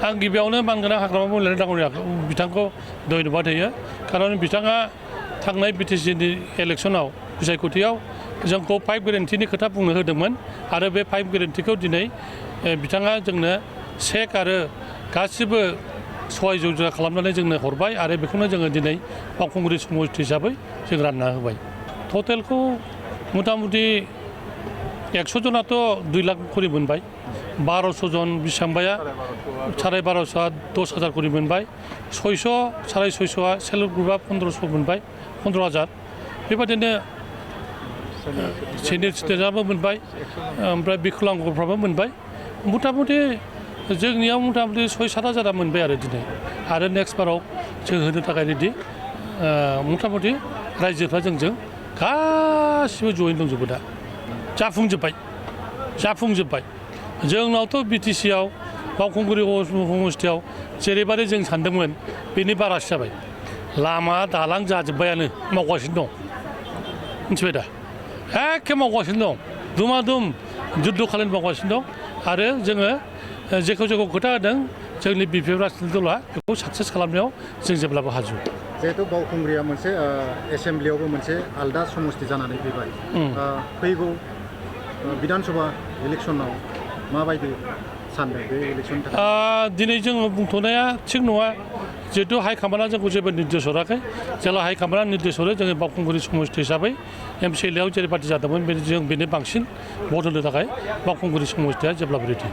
आं गिबियावनो मानगोनां हाग्रामा महिलारि दांगुरिया बिथांखौ धन्यबाद होयो खारन बिथाङा थांनाय बिटिसिनि इलेक्सनाव बिसायख'थियाव जोंखौ 5 गेरेन्टिनि खोथा बुंनो होदोंमोन आरो बे 5 गेरेन्टिखौ दिनै बिथाङा जोंनो चेक आरो गासिबो सहाय जगार खालामनानै जोंनो हरबाय आरो बेखौनो जोङो दिनै बावखुंग्रि समष्टि हिसाबै जों रानना होबाय टटेलखौ मथा-मथि 100 जनाथ' 2 लाख खरि मोनबाय 1200 जन बेसेबांबाया 1250 10,000 खरि मोनबाय 600 650आ सेल्फ हेल्प ग्रुपआ 1500 मोनबाय 15,000 बेबायदिनो सिनियर सिटिजेनआबो मोनबाय ओमफ्राय बिकलांगफ्राबो मोनबाय मथा-मथि जोंनियाव मथा-मथि 6-7,000 मोनबाय आरो दिनै आरो नेक्स्ट बाराव जों होनो थाखाय रेडि मथा-मथि रायजोफ्रा जोंजों गासिबो जयेन दंजोबो दा जाफुंजोब्बाय जोंनावथ' बिटिसिआव बावखुंग्रि समष्टियाव जेरैबायदि जों सानदोंमोन बेनि बारासो जाबाय लामा दालां जाजोब्बायानो मावगासिनो दं मिथिबाय दा एखे मावगासिनो दं दुम जुद्ध खालामनो मावगासिनो दं आरो जोङो जेखौ खोथा होदों जोंनि बिपिएफ राजनितिक दलआ बेखौ साक्सेस खालामनायाव जों जेब्लाबो हाजु जिहेतु बावखुंग्रिया मोनसे एसेम्ब्लियावबो मोनसे आलदा समष्टि जानानै फैबाय फैगौ बिधान सभा इलेक्सनाव माबायदि सानदों बे इलेक्सननि थाखाय दिनै जोङो बुंथ'नाया थिग नङा जिहेतु हाइकमान्डआ जोंखौ जेबो निर्देश हराखै जेला हाइकमान्डआ निर्देश हरो जोङो बावखुंग्रि समष्टि हिसाबै एमसिएलएआव जेरैबायदि जादोंमोन जों बेनो बांसिन भट होनो थाखाय बावखुंग्रि समष्टिया जेब्लाबो रेडि